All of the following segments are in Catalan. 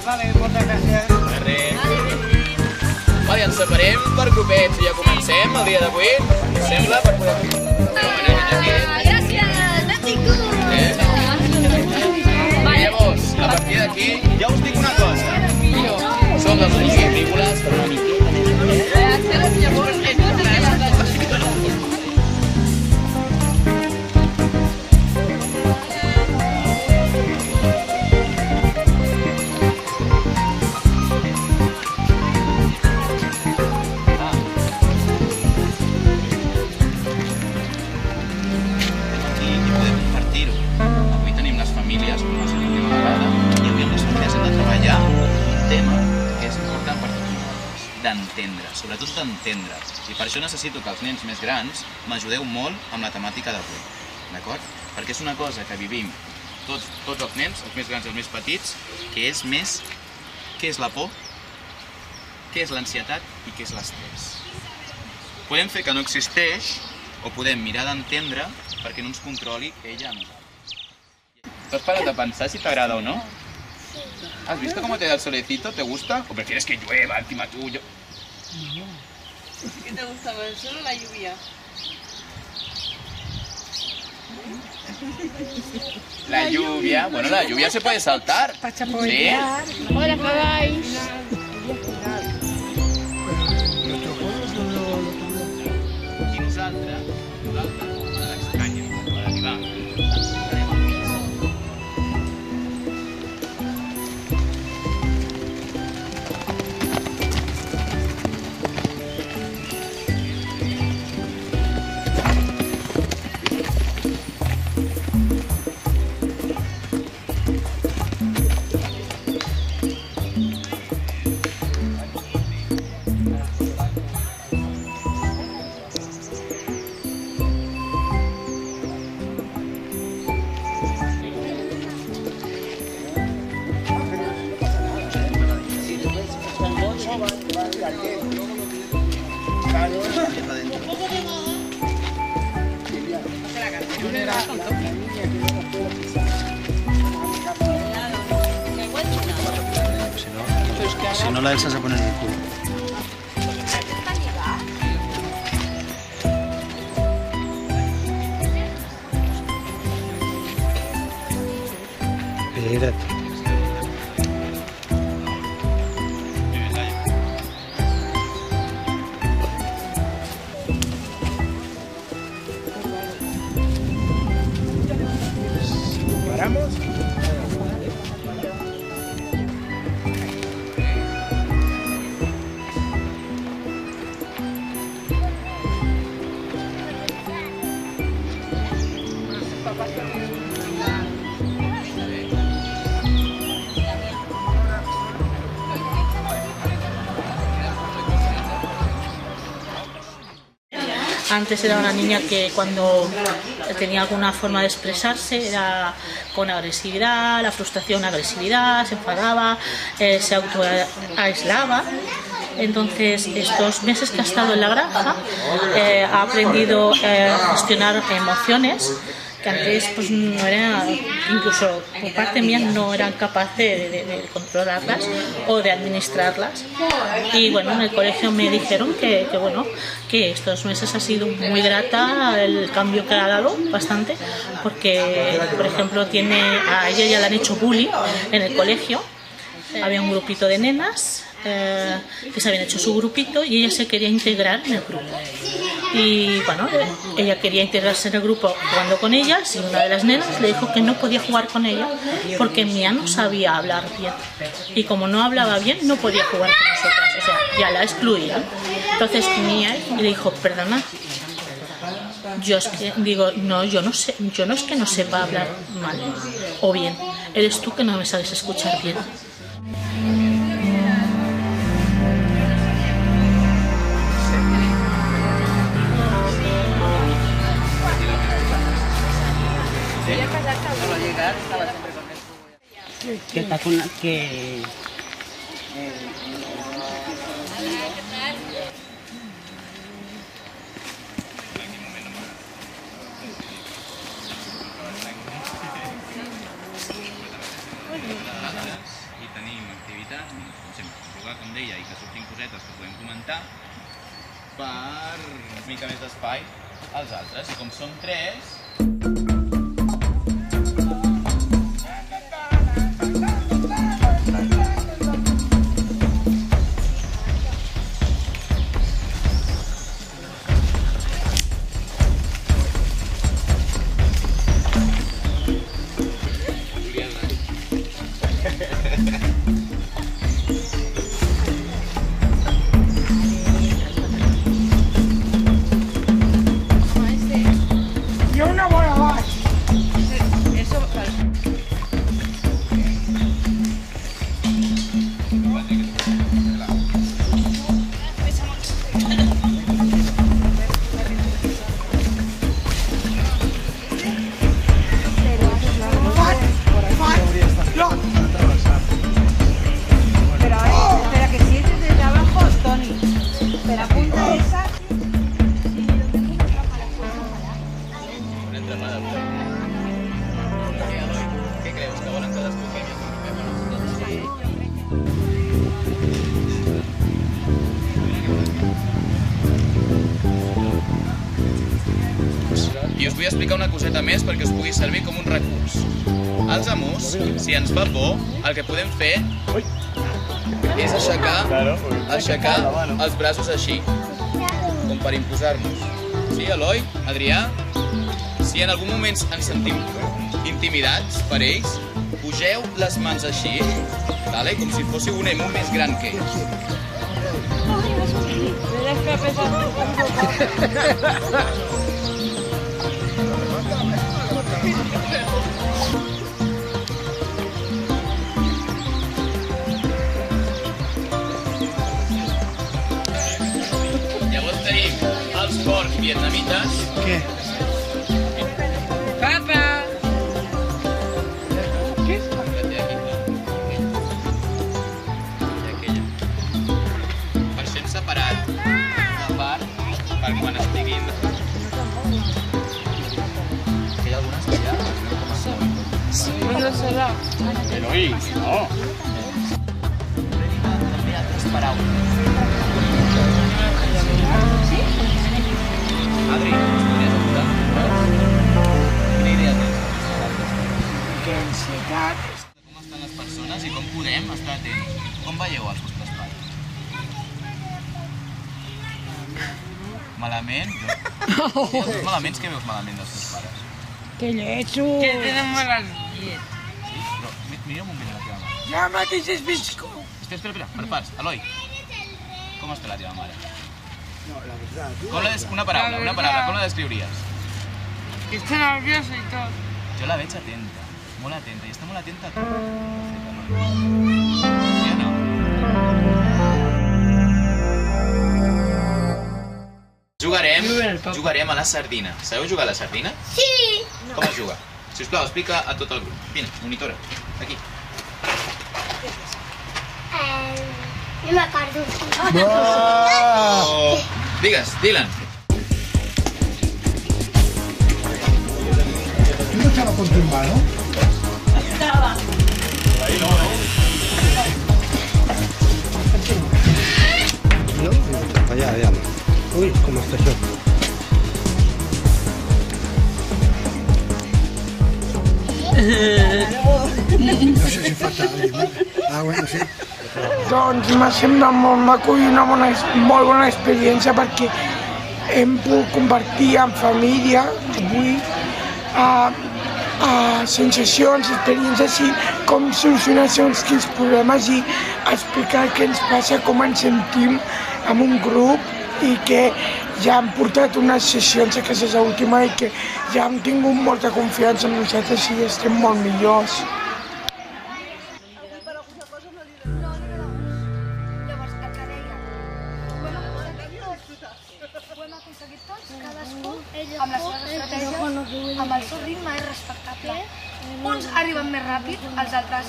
Vale, moltes gràcies. De res. Vale, ens separem per copets i ja comencem el dia d'avui, si sembla, per poder fer. Gràcies, benvingut! Llavors, a partir d'aquí, ja us dic una cosa. Som dels Ulls Agrícoles, per una miqueta més. Llavors, d'entendre, sobretot d'entendre. I per això necessito que els nens més grans m'ajudeu molt amb la temàtica d'avui, d'acord? Perquè és una cosa que vivim tots els nens, els més grans i els més petits, que és més què és la por, què és l'ansietat i què és l'estrès. Podem fer que no existeix o podem mirar d'entendre perquè no ens controli ella a nosaltres. ¿T'has parado a pensar si t'agrada o no? ¿Has visto cómo te da el solecito? ¿Te gusta? ¿O prefieres que llueva encima tuyo? ¿qué te gustaba? ¿El sol o la lluvia? La lluvia, bueno, la lluvia se puede saltar. ¿Sí? Hola, cagáis. I nosaltres, com a l'estranya, com a d'arribar, estarem al mig. Si no, la Elsa se pone en el culo. Espérate. ¿Paramos? Antes era una niña que cuando tenía alguna forma de expresarse era con agresividad, la frustración, agresividad, se enfadaba, se autoaislaba. Entonces, estos meses que ha estado en la granja ha aprendido a gestionar emociones que antes pues no era, incluso por parte mía no eran capaces de controlarlas o de administrarlas. Y bueno, en el colegio me dijeron que estos meses ha sido muy grata el cambio que ha dado, bastante, porque por ejemplo a ella ya le han hecho bullying en el colegio. Había un grupito de nenas que se habían hecho su grupito y ella se quería integrar en el grupo. Y bueno, ella quería integrarse en el grupo jugando con ellas y una de las nenas le dijo que no podía jugar con ella porque Mía no sabía hablar bien. Y como no hablaba bien, no podía jugar con nosotras, o sea, ya la excluían. Entonces Mía le dijo, perdona, yo es que digo, no, yo no es que no sepa hablar mal o bien, eres tú que no me sabes escuchar bien. Que está con la que I tenim activitats aprofitar per una mica més d'espai als altres. I com som 3... I us vull explicar una coseta més perquè us pugui servir com un recurs. Els amos, si ens fa por, el que podem fer és aixecar els braços així, com per imposar-nos. Sí, Eloi? Adrià? Si en algun moment ens sentim intimidats per ells, pugeu les mans així, com si fóssiu un emo més gran que ells. Llavors tenim els porcs vietnamites. Què? Papa! Per ser separat una part per quan estiguin... Que hi ha algunes que ja... No serà. Eloi, no. També altres paraules. Adri, ens podries ajudar? Quina idea tens? Que ansietat. Com estan les persones i com podem estar atents? Com veieu els vostres pares? Malament? Els malaments, què veus malament dels teus pares? Que lletjo. Que tenen males llet. Sí? Però mira'm un moment a la teva mare. Ja mateix és visco. Espera, per parts. Eloi, com està la teva mare? No, la veritat. Una paraula, com la descriuries? Que està nerviosa i tot. Jo la veig atenta, molt atenta, i està molt atenta a tot. Sí o no? Jugarem a la sardina. Sabeu jugar a la sardina? Sí! Com es juga? Sisplau, explica a tot el grup. Vine, monitora, aquí. No m'acordo. Oh. Digues, Dylan. ¿Tú no estabas con tu hermano? Estaba. No, allá, allá. Uy, ¿cómo está yo? No sé si falta alguien. Ah, bueno, sí. Doncs m'ha semblat molt maco i una molt bona experiència perquè hem pogut compartir en família avui sensacions, experiències i com solucionar segons quins problemes i explicar què ens passa, com ens sentim en un grup i que ja hem portat unes sessions, aquesta és l'última, i que ja hem tingut molta confiança en nosaltres i estem molt millors. Llavors, el que deia, ho hem aconseguit tots, cadascú amb la seva estratègia, amb el seu ritme és respectable. Uns arriben més ràpid, els altres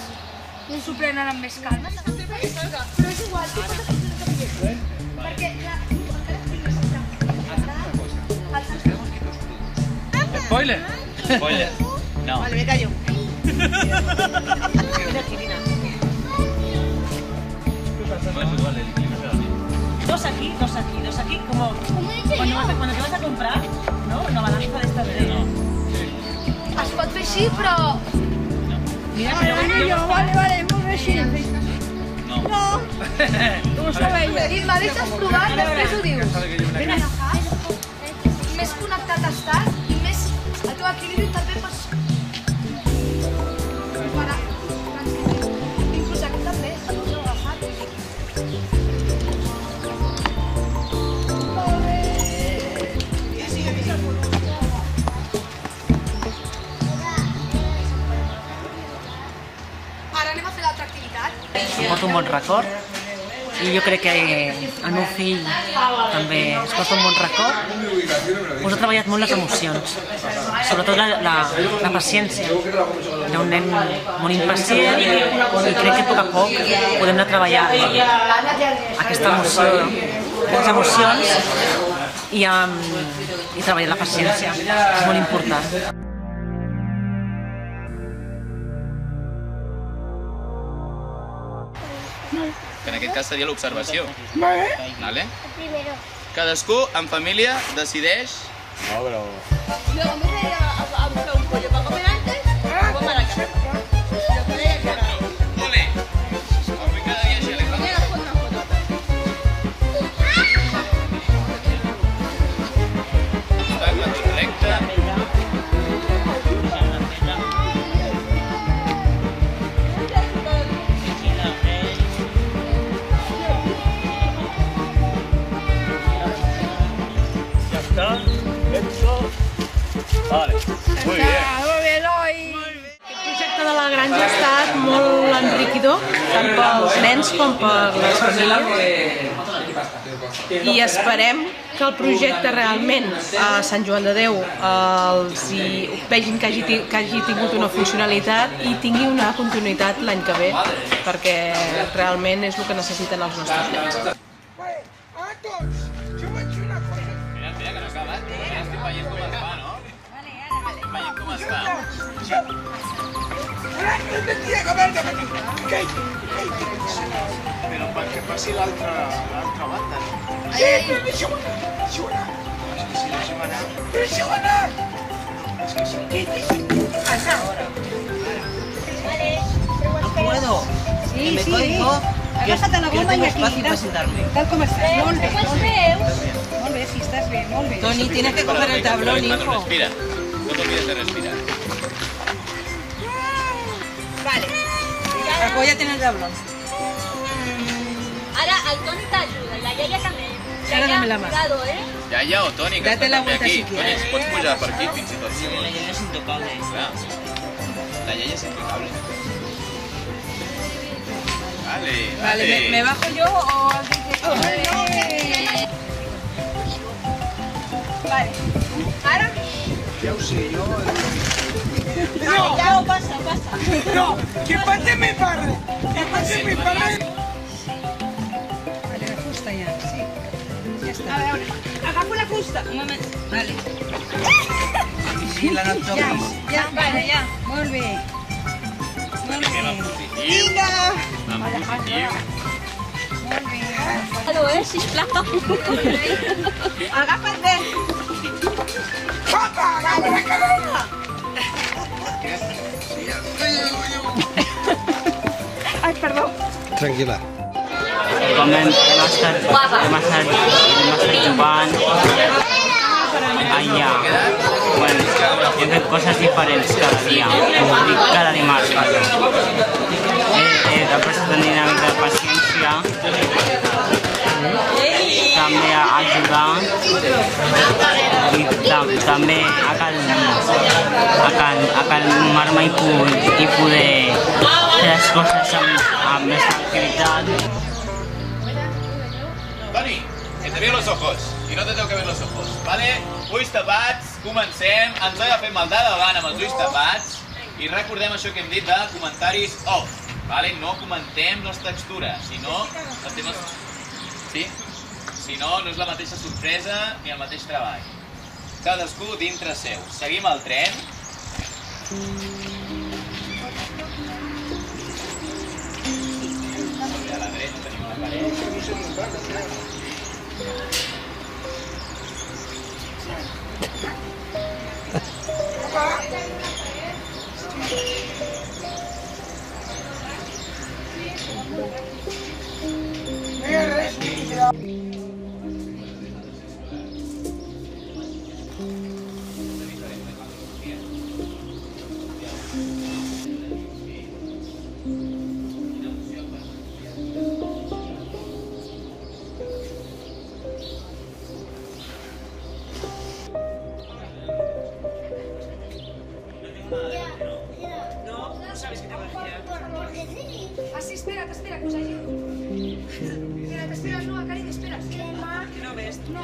s'ho prenen amb més calma. Però és igual, perquè Spoiler. Spoiler. No. Vale, me callo. Ven aquí, Lina. Dos aquí. aquí, dos aquí, dos aquí, como cuando te vas a comprar, ¿no? Una balanza de estas de... Es pot fer així, però... Mira, però... Vale, molt bé així. No. Tu ho sabeies. I me deixes provar, després ho dius. Més connectat estàs i més el teu equilibri també pots... Para... Inclús aquest també, no us heu agafat. Molt bé. Ara anem a fer l'altra activitat. Porta un bon record i jo crec que al meu fill també es porta un bon record. Us ha treballat molt les emocions, sobretot la paciència. Hi ha un nen molt impacient i crec que a poc podem anar treballant aquesta emoció, les emocions i treballar la paciència. És molt important. Que en aquest cas seria l'observació. Vale? Vale? Cadascú en família decideix... No, però... Yo me voy a buscar un pollo para comer antes, voy para acá. Lo que hay que hacer. Ole! Cada dia així a l'equip. Mira, una foto. Obstacle tot recte. Vale, muy bien. El projecte de la granja ha estat molt enriquidor, tant pels nens com per les famílies. I esperem que el projecte realment a Sant Joan de Déu els vegin que hagi tingut una funcionalitat i tingui una continuïtat l'any que ve, perquè realment és el que necessiten els nostres nens. Vale, a tots, jo vaig fer una cosa. Mira, que no ha acabat. Ja estic veient com es fa, no? Estic veient com es fa. Ara, no tindria que haver de venir. Però perquè passi l'altra banda, no? Sí, però deixeu anar, deixeu anar. És que si deixem anar... Deixeu anar. És que si... ¿Puedo? Sí, sí. Agafat la bomba i aquí, tal com estàs. Molt bé, molt bé. Molt bé, sí, estàs bé, molt bé. Toni, tienes que coger el tablón, hijo. Respira. No t'olvides de respirar. Apóyate en el tablón. Ara el Toni t'ajuda i la iaia també. Ara dame la mà. Cuidado, Iaia o Toni, que Date està la també vuelta aquí. si quieres. Toni, pots pujar per aquí fins i tot si vols. iaia es intocable. Clar. La iaia és impecable. Vale. ¿Me bajo yo o...? Vale. Ara? Ja ho sé, jo... No, passa. No, que pase mi padre. Que pase mi padre. Vale, la fusta ja, sí. Ja està. A veure, agafo la fusta. Un moment. Vale. Sí, la no et toquis. Ja, vale, ja. Molt bé. Molt bé. Vinga! En positiu. Molt bé. Hello, sisplau. Agafa't bé. Papa, agafa la cadena. Ai, perdó. Tranquil·la. Com hem estat jugant allà, bueno, hem fet coses diferents cada dia, cada dimarts, he après una dinàmica de paciència, també a ajudar i també a calmar-me i poder fer les coses amb més tranquil·litat. Toni, que te veo los ojos. Y no te tengo que ver los ojos, ¿vale? Ulls tapats, comencem. Ens hem de fer maldà davant amb els ulls tapats. I recordem això que hem dit de comentaris off, ¿vale? No comentem les textures, si no, les temes... Sí? Si no, no és la mateixa sorpresa ni el mateix treball. Cadascú dintre seu. Seguim el tren. A la dreta tenim una paret. No,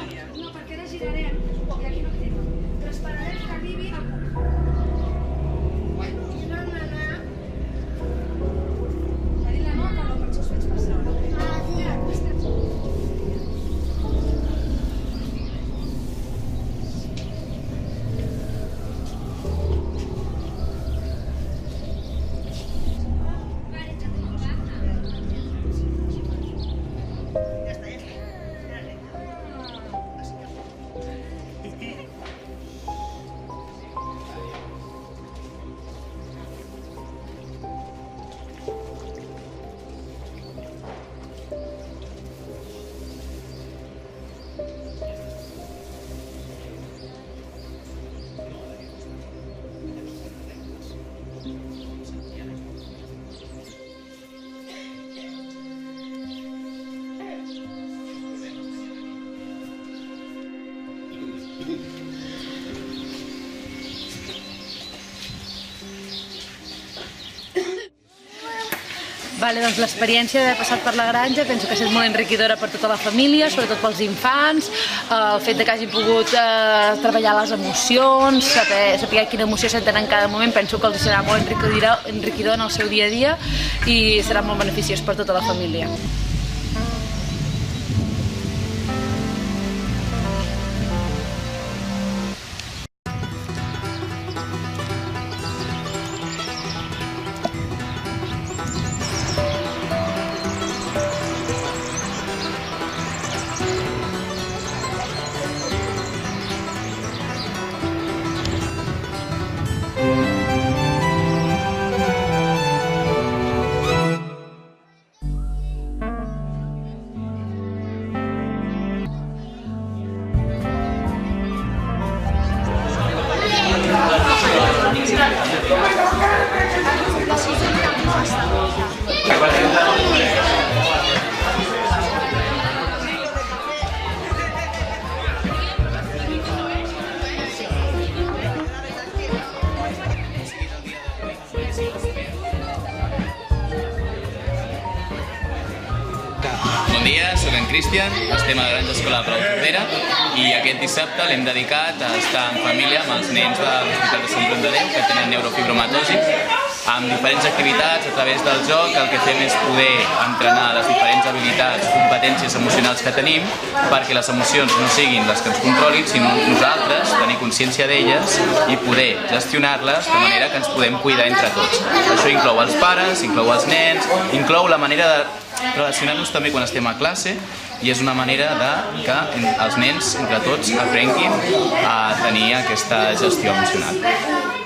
perquè ara girarem i aquí no queda. Però esperarem que arribi al punt. Tenim la nota, no, per això us faig passar. Vale, doncs l'experiència d'haver passat per la granja penso que ha estat molt enriquidora per tota la família, sobretot pels infants, el fet que hagin pogut treballar les emocions, saber quina emoció senten en cada moment, penso que els serà molt enriquidor en el seu dia a dia i serà molt beneficiós per tota la família. Bon dia, soc en Cristian, estem a la Granja Escolar Pau Tordera i aquest dissabte l'hem dedicat a estar en família amb els nens de l'Hospital de Sant Joan de Déu que tenen neurofibromatosi. Amb diferents activitats, a través del joc, el que fem és poder entrenar les diferents habilitats, competències emocionals que tenim perquè les emocions no siguin les que ens controlin, sinó nosaltres tenir consciència d'elles i poder gestionar-les de manera que ens podem cuidar entre tots. Això inclou els pares, inclou els nens, inclou la manera de relacionar-nos també quan estem a classe i és una manera que els nens, entre tots, aprenguin a tenir aquesta gestió emocional.